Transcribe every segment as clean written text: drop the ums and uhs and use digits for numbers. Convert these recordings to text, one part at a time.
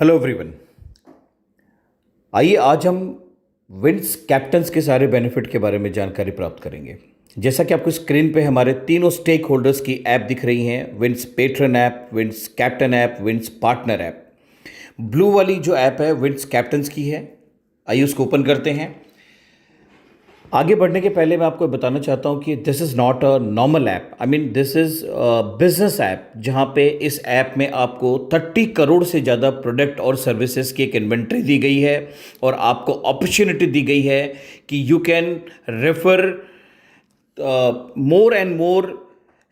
Hello everyone. आइए आज हम विंड्स कैप्टन्स के सारे बेनिफिट के बारे में जानकारी प्राप्त करेंगे। जैसा कि आपको स्क्रीन पे हमारे तीनों स्टेक होल्डर्स की ऐप दिख रही हैं, winds patron app, winds captain app, winds partner app. Blue वाली जो ऐप है विंड्स कैप्टन्स की है। आइए उसको ओपन करते हैं। आगे बढ़ने के पहले मैं आपको बताना चाहता हूं कि this is not a normal app. I mean this is business app, जहां पे इस ऐप में आपको 30 करोड़ से ज़्यादा प्रोडक्ट और सर्विसेज की एक इन्वेंट्री दी गई है और आपको अपॉर्चुनिटी दी गई है कि you can refer more and more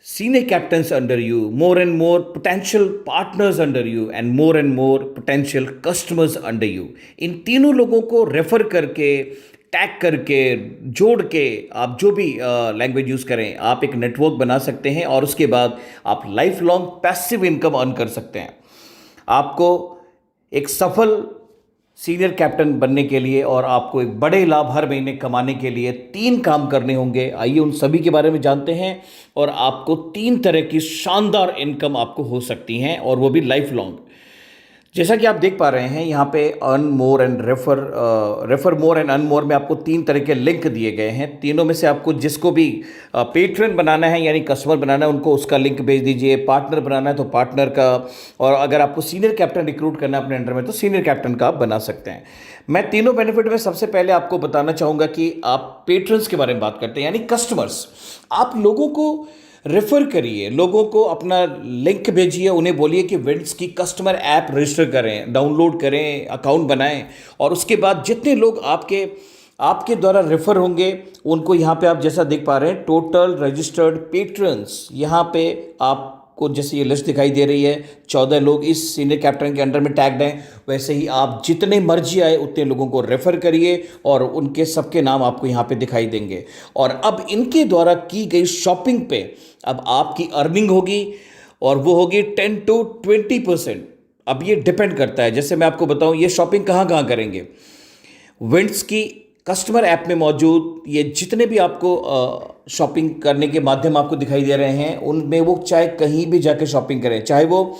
senior captains under you, more and more potential partners under you, and more potential customers under you। इन तीनों लोगों को रेफर करके, टैग करके, जोड़ के, आप जो भी लैंग्वेज यूज़ करें, आप एक नेटवर्क बना सकते हैं और उसके बाद आप life long passive income earn कर सकते हैं। आपको एक सफल सीनियर कैप्टन बनने के लिए और आपको एक बड़े लाभ हर महीने कमाने के लिए 3 काम करने होंगे। आइए उन सभी के बारे में जानते हैं और आपको 3 तरह की शानदार इनकम आपको हो सकती हैं और वो भी लाइफ लॉन्ग। जैसा कि आप देख पा रहे हैं यहाँ पे earn more and refer more and earn more में आपको 3 तरह के लिंक दिए गए हैं। तीनों में से आपको जिसको भी पेट्रन बनाना है यानी कस्टमर बनाना है उनको उसका लिंक भेज दीजिए। पार्टनर बनाना है तो पार्टनर का, और अगर आपको सीनियर कैप्टन रिक्रूट करना है अपने अंडर में तो सीनियर कैप्टन का आप बना सकते हैं। मैं तीनों बेनिफिट में सबसे पहले आपको बताना चाहूँगा कि आप पेट्रन्स के बारे में बात करते हैं यानी कस्टमर्स। आप लोगों को रेफर करिए, लोगों को अपना लिंक भेजिए, उन्हें बोलिए कि विंड्स की कस्टमर ऐप रजिस्टर करें, डाउनलोड करें, अकाउंट बनाएं और उसके बाद जितने लोग आपके द्वारा रेफर होंगे उनको यहाँ पे आप जैसा देख पा रहे हैं टोटल रजिस्टर्ड पेट्रन्स, यहाँ पे आपको जैसे ये लिस्ट दिखाई दे रही है 14 लोग इस सीनियर कैप्टन के अंडर में टैग्ड हैं। वैसे ही आप जितने मर्जी आए उतने लोगों को रेफर करिए और उनके सबके नाम आपको यहाँ पे दिखाई देंगे। और अब इनके द्वारा की गई शॉपिंग पे अब आपकी अर्निंग होगी और वो होगी 10 to 20%। अब ये डिपेंड करता है, जैसे मैं आपको बताऊं ये शॉपिंग कहाँ कहाँ करेंगे। विंड्स की कस्टमर ऐप में मौजूद ये जितने भी आपको शॉपिंग करने के माध्यम आपको दिखाई दे रहे हैं उनमें वो चाहे कहीं भी जाके शॉपिंग करें, चाहे वो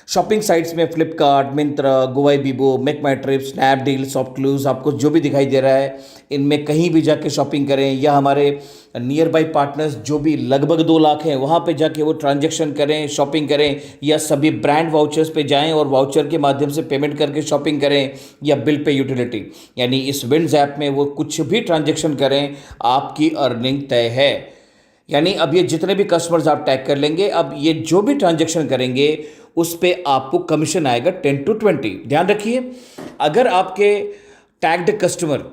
शॉपिंग साइट्स में फ्लिपकार्ट, मिंत्रा, गोवाई बीबो, मेक माई ट्रिप, स्नैपडील, सॉफ्ट क्लूज, आपको जो भी दिखाई दे रहा है इनमें कहीं भी जाके शॉपिंग करें या हमारे नियर बाई पार्टनर्स जो भी लगभग 2 लाख हैं वहाँ पे जाके वो ट्रांजैक्शन करें, शॉपिंग करें, या सभी ब्रांड वाउचर्स पे जाएं और वाउचर के माध्यम से पेमेंट करके शॉपिंग करें, या बिल पे यूटिलिटी यानी इस विंड्स ऐप में वो कुछ भी ट्रांजैक्शन करें, आपकी अर्निंग तय है। यानी अब ये जितने भी कस्टमर्स आप टैग कर लेंगे, अब ये जो भी ट्रांजैक्शन करेंगे उस पे आपको कमीशन आएगा 10 to 20। ध्यान रखिए, अगर आपके टैग्ड कस्टमर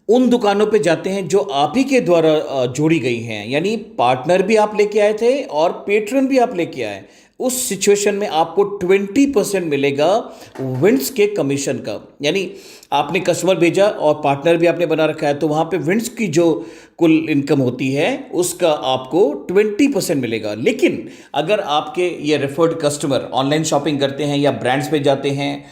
उन दुकानों पे जाते हैं जो आप ही के द्वारा जोड़ी गई हैं, यानी पार्टनर भी आप लेके आए थे और पेट्रन भी आप लेके आए, उस सिचुएशन में आपको 20% मिलेगा विंड्स के कमीशन का। यानी आपने कस्टमर भेजा और पार्टनर भी आपने बना रखा है तो वहाँ पे विंड्स की जो कुल इनकम होती है उसका आपको 20% मिलेगा। लेकिन अगर आपके ये रेफर्ड कस्टमर ऑनलाइन शॉपिंग करते हैं या ब्रांड्स पे जाते हैं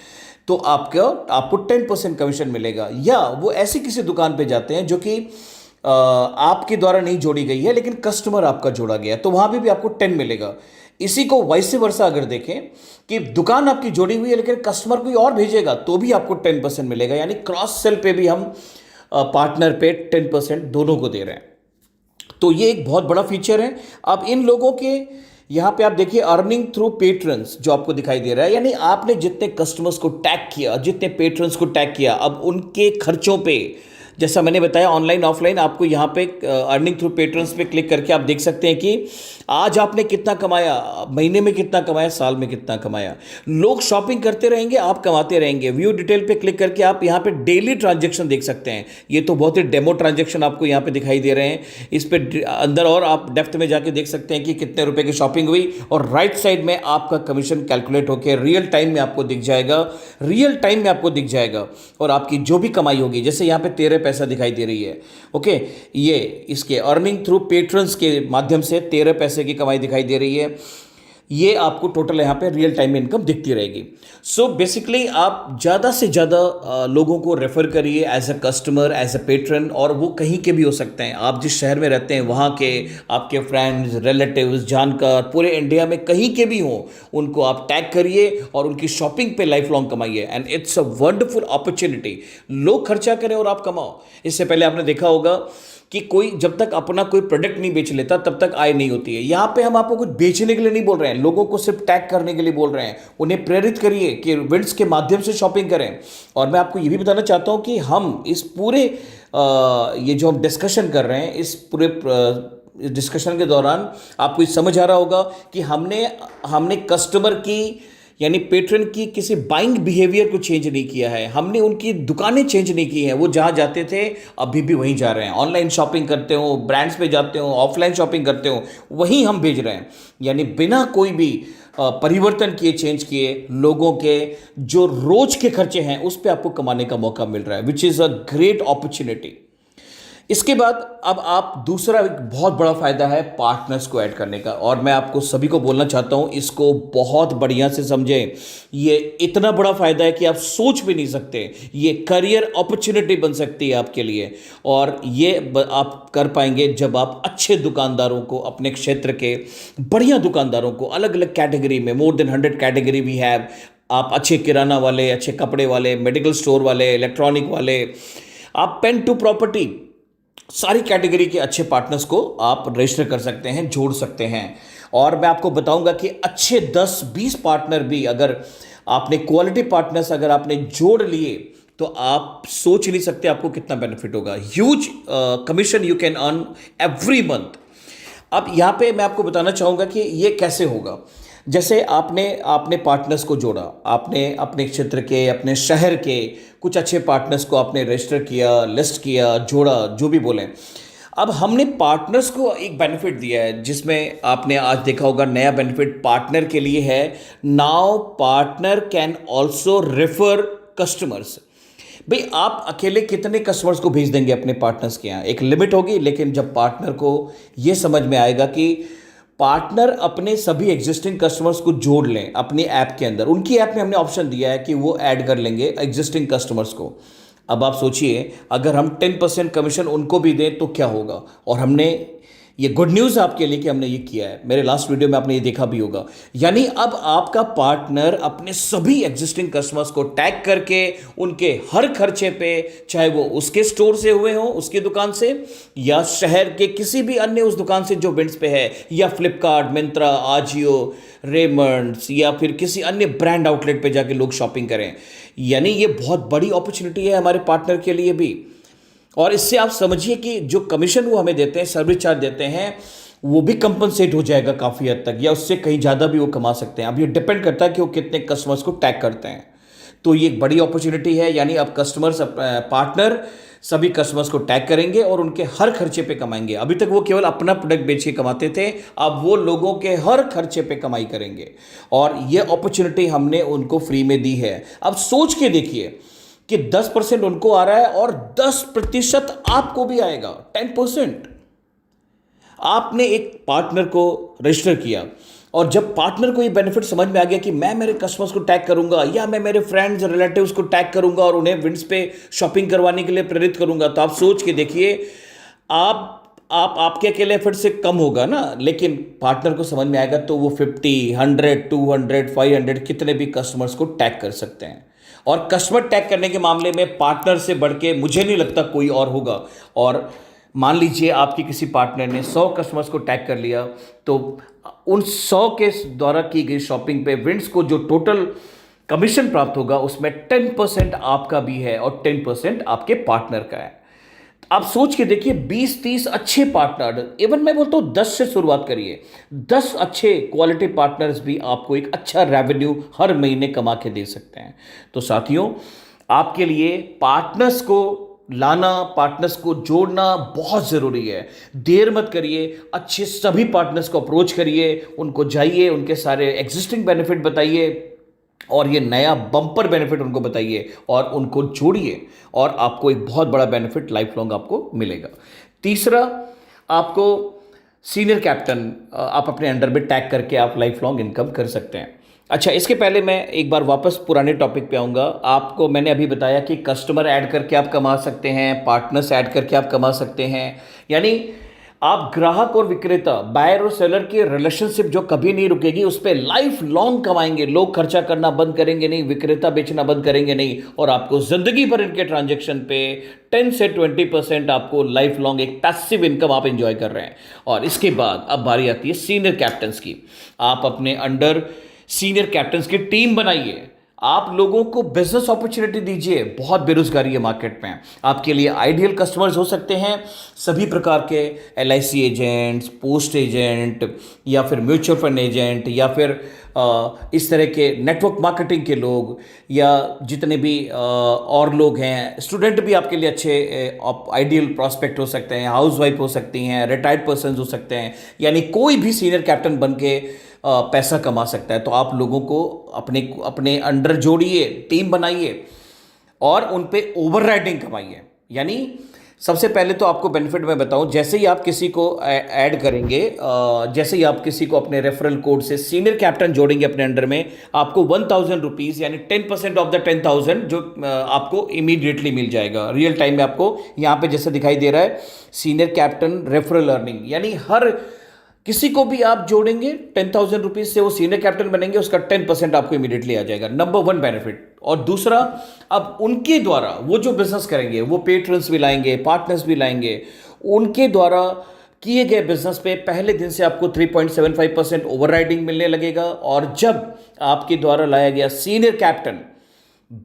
तो आपको 10% कमीशन मिलेगा। या वो ऐसी किसी दुकान पे जाते हैं जो कि आपके द्वारा नहीं जोड़ी गई है लेकिन कस्टमर आपका जोड़ा गया तो वहाँ भी आपको 10 मिलेगा। इसी को वाइस वर्सा अगर देखें कि दुकान आपकी जोड़ी हुई है लेकिन कस्टमर कोई और भेजेगा तो भी आपको 10% मिलेगा। यानी क्रॉस सेल पे भी हम पार्टनर पे 10% दोनों को दे रहे हैं। तो ये एक बहुत बड़ा फीचर है। अब इन लोगों के यहाँ पे आप देखिए अर्निंग थ्रू पेट्रन्स जो आपको दिखाई दे रहा है, यानी आपने जितने कस्टमर्स को टैग किया, जितने पेट्रन्स को टैग किया, अब उनके खर्चों पे जैसा मैंने बताया ऑनलाइन ऑफलाइन आपको यहाँ पे अर्निंग थ्रू पेट्रन्स पे क्लिक करके आप देख सकते हैं कि आज आपने कितना कमाया, महीने में कितना कमाया, साल में कितना कमाया। लोग शॉपिंग करते रहेंगे, आप कमाते रहेंगे। व्यू डिटेल पे क्लिक करके आप यहाँ पे डेली ट्रांजैक्शन देख सकते हैं। ये तो बहुत ही डेमो ट्रांजैक्शन आपको यहाँ पे दिखाई दे रहे हैं। इस पे अंदर और आप डेप्थ में जाके देख सकते हैं कि कितने रुपए की शॉपिंग हुई और राइट साइड में आपका कमीशन कैलकुलेट होकर रियल टाइम में आपको दिख जाएगा, रियल टाइम में आपको दिख जाएगा। और आपकी जो भी कमाई होगी, जैसे यहाँ पे 13 पैसा दिखाई दे रही है, ओके, ये इसके अर्निंग थ्रू पेट्रन्स के माध्यम से 13 पैसे की कमाई दिखाई दे रही है। ये आपको टोटल यहाँ पे रियल टाइम इनकम दिखती रहेगी। सो बेसिकली आप ज़्यादा से ज़्यादा लोगों को रेफर करिए as a customer, as a patron, और वो कहीं के भी हो सकते हैं। आप जिस शहर में रहते हैं वहाँ के आपके फ्रेंड्स, रिलेटिव्स, जानकार पूरे इंडिया में कहीं के भी हों, उनको आप टैग करिए और उनकी शॉपिंग पे लाइफ लॉन्ग कमाइए। And it's a wonderful opportunity. लोग खर्चा करें और आप कमाओ। इससे पहले आपने देखा होगा कि कोई जब तक अपना कोई प्रोडक्ट नहीं बेच लेता तब तक आय नहीं होती है। यहाँ पे हम आपको कुछ बेचने के लिए नहीं बोल रहे हैं, लोगों को सिर्फ टैग करने के लिए बोल रहे हैं। उन्हें प्रेरित करिए कि विंड्स के माध्यम से शॉपिंग करें। और मैं आपको ये भी बताना चाहता हूँ कि हम इस पूरे ये जो हम डिस्कशन कर रहे हैं, इस पूरे इस डिस्कशन के दौरान आपको ये समझ आ रहा होगा कि हमने कस्टमर की यानी पेट्रन की किसी बाइंग बिहेवियर को चेंज नहीं किया है। हमने उनकी दुकानें चेंज नहीं की हैं। वो जहाँ जाते थे अभी भी वहीं जा रहे हैं। ऑनलाइन शॉपिंग करते हो, ब्रांड्स पे जाते हो, ऑफलाइन शॉपिंग करते हो, वहीं हम भेज रहे हैं। यानी बिना कोई भी परिवर्तन किए, चेंज किए, लोगों के जो रोज के खर्चे हैं उस पर आपको कमाने का मौका मिल रहा है, which is a great opportunity. इसके बाद अब आप दूसरा एक बहुत बड़ा फायदा है पार्टनर्स को ऐड करने का, और मैं आपको सभी को बोलना चाहता हूं इसको बहुत बढ़िया से समझें। ये इतना बड़ा फायदा है कि आप सोच भी नहीं सकते। ये करियर अपॉर्चुनिटी बन सकती है आपके लिए, और ये आप कर पाएंगे जब आप अच्छे दुकानदारों को, अपने क्षेत्र के बढ़िया दुकानदारों को, अलग अलग कैटेगरी में, more than 100 category we have. आप अच्छे किराना वाले, अच्छे कपड़े वाले, मेडिकल स्टोर वाले, इलेक्ट्रॉनिक वाले, आप पेन टू प्रॉपर्टी, सारी कैटेगरी के अच्छे पार्टनर्स को आप रजिस्टर कर सकते हैं, जोड़ सकते हैं। और मैं आपको बताऊंगा कि अच्छे 10-20 पार्टनर भी अगर आपने, क्वालिटी पार्टनर्स अगर आपने जोड़ लिए, तो आप सोच नहीं सकते आपको कितना बेनिफिट होगा। Huge commission you can earn every month. अब यहाँ पे मैं आपको बताना चाहूँगा कि ये कैसे होगा। जैसे आपने पार्टनर्स को जोड़ा, आपने अपने क्षेत्र के, अपने शहर के कुछ अच्छे पार्टनर्स को आपने रजिस्टर किया, लिस्ट किया, जोड़ा, जो भी बोलें। अब हमने पार्टनर्स को एक बेनिफिट दिया है, जिसमें आपने आज देखा होगा नया बेनिफिट पार्टनर के लिए है। Now partner can also refer customers. भाई आप अकेले कितने कस्टमर्स को भेज देंगे अपने पार्टनर्स के यहाँ, एक लिमिट होगी। लेकिन जब पार्टनर को ये समझ में आएगा कि पार्टनर अपने सभी एग्जिस्टिंग कस्टमर्स को जोड़ लें अपनी ऐप के अंदर, उनकी ऐप में हमने ऑप्शन दिया है कि वो ऐड कर लेंगे एग्जिस्टिंग कस्टमर्स को। अब आप सोचिए अगर हम 10% कमीशन उनको भी दें तो क्या होगा। और हमने ये गुड न्यूज़ आपके लिए कि हमने ये किया है। मेरे लास्ट वीडियो में आपने ये देखा भी होगा। यानी अब आपका पार्टनर अपने सभी एग्जिस्टिंग कस्टमर्स को टैग करके उनके हर खर्चे पे, चाहे वो उसके स्टोर से हुए हों, उसकी दुकान से, या शहर के किसी भी अन्य उस दुकान से जो विंड्स पे है, या फ्लिपकार्ट, मिंत्रा, आजियो, रेमंड्स, या फिर किसी अन्य ब्रांड आउटलेट पे जाके लोग शॉपिंग करें। यानी ये बहुत बड़ी अपॉर्चुनिटी है हमारे पार्टनर के लिए भी। और इससे आप समझिए कि जो कमीशन वो हमें देते हैं, सर्विस चार्ज देते हैं, वो भी कंपनसेट हो जाएगा काफ़ी हद तक, या उससे कहीं ज़्यादा भी वो कमा सकते हैं। अब ये डिपेंड करता है कि वो कितने कस्टमर्स को टैग करते हैं। तो ये एक बड़ी अपॉर्चुनिटी है। यानी अब पार्टनर सभी कस्टमर्स को टैग करेंगे और उनके हर खर्चे पे कमाएंगे। अभी तक वो केवल अपना प्रोडक्ट बेच के कमाते थे, अब वो लोगों के हर खर्चे पे कमाई करेंगे। और ये अपॉर्चुनिटी हमने उनको फ्री में दी है। अब सोच के देखिए कि 10% उनको आ रहा है और 10% आपको भी आएगा। 10% आपने एक पार्टनर को रजिस्टर किया, और जब पार्टनर को ये बेनिफिट समझ में आ गया कि मैं मेरे कस्टमर्स को टैग करूंगा, या मैं मेरे फ्रेंड्स, रिलेटिव्स को टैग करूंगा और उन्हें विंड्स पे शॉपिंग करवाने के लिए प्रेरित करूंगा, तो आप सोच के देखिए आपके अकेले एफर्ट से कम होगा ना। लेकिन पार्टनर को समझ में आएगा तो वो 50, 100, 200, 500 कितने भी कस्टमर्स को टैग कर सकते हैं। और कस्टमर टैग करने के मामले में पार्टनर से बढ़ के मुझे नहीं लगता कोई और होगा। और मान लीजिए आपकी किसी पार्टनर ने 100 कस्टमर्स को टैग कर लिया, तो उन 100 के द्वारा की गई शॉपिंग पे विंड्स को जो टोटल कमीशन प्राप्त होगा उसमें 10% आपका भी है और 10% आपके पार्टनर का है। आप सोच के देखिए 20-30 अच्छे पार्टनर, इवन मैं बोलता हूं 10 से शुरुआत करिए। 10 अच्छे क्वालिटी पार्टनर्स भी आपको एक अच्छा रेवेन्यू हर महीने कमा के दे सकते हैं। तो साथियों, आपके लिए पार्टनर्स को लाना, पार्टनर्स को जोड़ना बहुत ज़रूरी है। देर मत करिए, अच्छे सभी पार्टनर्स को अप्रोच करिए, उनको जाइए, उनके सारे एग्जिस्टिंग बेनिफिट बताइए और ये नया बम्पर बेनिफिट उनको बताइए और उनको जोड़िए, और आपको एक बहुत बड़ा बेनिफिट लाइफ लॉन्ग आपको मिलेगा। तीसरा, आपको सीनियर कैप्टन आप अपने अंडर में टैग करके आप लाइफ लॉन्ग इनकम कर सकते हैं। अच्छा, इसके पहले मैं एक बार वापस पुराने टॉपिक पे आऊँगा। आपको मैंने अभी बताया कि कस्टमर ऐड करके आप कमा सकते हैं, पार्टनर्स ऐड करके आप कमा सकते हैं। यानी आप ग्राहक और विक्रेता, बायर और सेलर की रिलेशनशिप जो कभी नहीं रुकेगी, उस पर लाइफ लॉन्ग कमाएंगे। लोग खर्चा करना बंद करेंगे नहीं, विक्रेता बेचना बंद करेंगे नहीं, और आपको जिंदगी भर इनके ट्रांजेक्शन पे 10 से 20% आपको लाइफ लॉन्ग एक पैसिव इनकम आप इंजॉय कर रहे हैं। और इसके बाद अब बारी आती है सीनियर कैप्टन्स की। आप अपने अंडर सीनियर कैप्टन्स की टीम बनाइए, आप लोगों को बिजनेस अपॉर्चुनिटी दीजिए। बहुत बेरोजगारी है मार्केट में, आपके लिए आइडियल कस्टमर्स हो सकते हैं सभी प्रकार के LIC एजेंट्स, पोस्ट एजेंट, या फिर म्यूचुअल फंड एजेंट, या फिर इस तरह के नेटवर्क मार्केटिंग के लोग, या जितने भी और लोग हैं। स्टूडेंट भी आपके लिए अच्छे आइडियल प्रॉस्पेक्ट हो सकते हैं, हाउस वाइफ हो सकती हैं, रिटायर्ड पर्सन हो सकते हैं। यानी कोई भी सीनियर कैप्टन बन के पैसा कमा सकता है। तो आप लोगों को अपने अपने अंडर जोड़िए, टीम बनाइए और उन पे ओवरराइडिंग कमाइए। यानी सबसे पहले तो आपको बेनिफिट मैं बताऊं, जैसे ही आप किसी को ऐड करेंगे, जैसे ही आप किसी को अपने रेफरल कोड से सीनियर कैप्टन जोड़ेंगे अपने अंडर में, आपको 1000 रुपीज़ यानी 10% ऑफ द 10,000 जो आपको इमीडिएटली मिल जाएगा रियल टाइम में। आपको यहाँ पे जैसे दिखाई दे रहा है सीनियर कैप्टन रेफरल अर्निंग, यानी हर किसी को भी आप जोड़ेंगे 10,000 रुपीज से वो सीनियर कैप्टन बनेंगे, उसका 10% आपको इमीडिएटली आ जाएगा। Number 1 benefit. और दूसरा, अब उनके द्वारा वो जो बिजनेस करेंगे, वो पेट्रन्स भी लाएंगे, पार्टनर्स भी लाएंगे, उनके द्वारा किए गए बिजनेस पे पहले दिन से आपको 3.75% ओवरराइडिंग मिलने लगेगा। और जब आपके द्वारा लाया गया सीनियर कैप्टन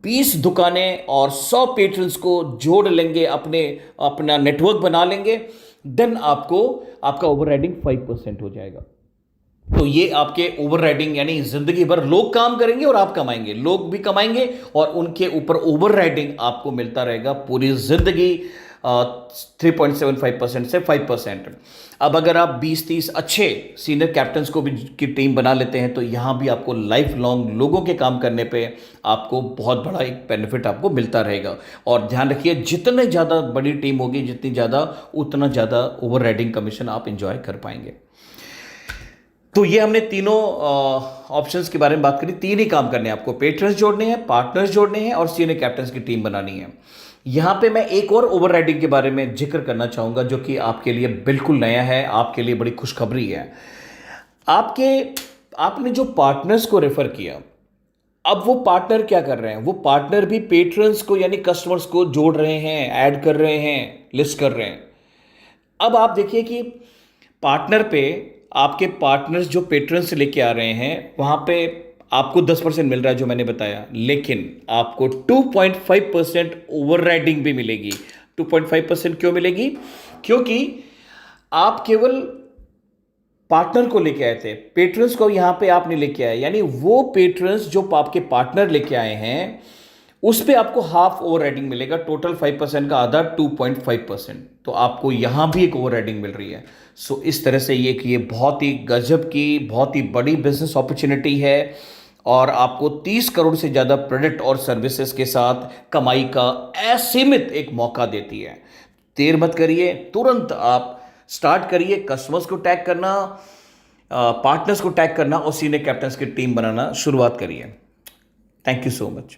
20 दुकानें और 100 पेट्रन्स को जोड़ लेंगे, अपना नेटवर्क बना लेंगे, देन आपको आपका ओवरराइडिंग 5% हो जाएगा। तो ये आपके ओवरराइडिंग, यानी जिंदगी भर लोग काम करेंगे और आप कमाएंगे, लोग भी कमाएंगे और उनके ऊपर ओवरराइडिंग आपको मिलता रहेगा पूरी जिंदगी 3.75% से 5%। अब अगर आप 20-30 अच्छे सीनियर कैप्टन्स को भी की टीम बना लेते हैं, तो यहाँ भी आपको लाइफ लॉन्ग लोगों के काम करने पे आपको बहुत बड़ा एक बेनिफिट आपको मिलता रहेगा। और ध्यान रखिए, जितने ज़्यादा बड़ी टीम होगी, जितनी ज़्यादा, उतना ज़्यादा ओवरराइडिंग कमीशन आप इंजॉय कर पाएंगे। तो ये हमने तीनों ऑप्शंस के बारे में बात करी। 3 ही काम करने हैं आपको, पेट्रन्स जोड़ने हैं, पार्टनर्स जोड़ने हैं और सीनियर कैप्टन्स की टीम बनानी है। यहां पे मैं एक और ओवरराइडिंग के बारे में जिक्र करना चाहूंगा, जो कि आपके लिए बिल्कुल नया है, आपके लिए बड़ी खुशखबरी है। आपने जो पार्टनर्स को रेफर किया, अब वो पार्टनर क्या कर रहे हैं? वो पार्टनर भी पेट्रन्स को यानी कस्टमर्स को जोड़ रहे हैं, ऐड कर रहे हैं, लिस्ट कर रहे हैं। अब आप देखिए कि पार्टनर पे आपके पार्टनर्स जो पेट्रन्स लेके आ रहे हैं, वहां पे आपको 10% मिल रहा है जो मैंने बताया, लेकिन आपको 2.5% ओवरराइडिंग भी मिलेगी। 2.5% क्यों मिलेगी? क्योंकि आप केवल पार्टनर को लेके आए थे, पेट्रन्स को यहां पे आप नहीं लेके आए। यानी वो पेट्रन्स जो आपके पार्टनर लेके आए हैं, उस पे आपको हाफ ओवरराइडिंग मिलेगा। टोटल 5% का आधा 2.5%। तो आपको यहां भी एक ओवरराइडिंग मिल रही है। सो इस तरह से ये बहुत ही गजब की, बहुत ही बड़ी बिजनेस अपॉर्चुनिटी है और आपको 30 करोड़ से ज़्यादा प्रोडक्ट और सर्विसेज के साथ कमाई का असीमित एक मौका देती है। देर मत करिए, तुरंत आप स्टार्ट करिए कस्टमर्स को टैग करना, पार्टनर्स को टैग करना और सीनियर कैप्टन्स की टीम बनाना शुरुआत करिए। Thank you so much.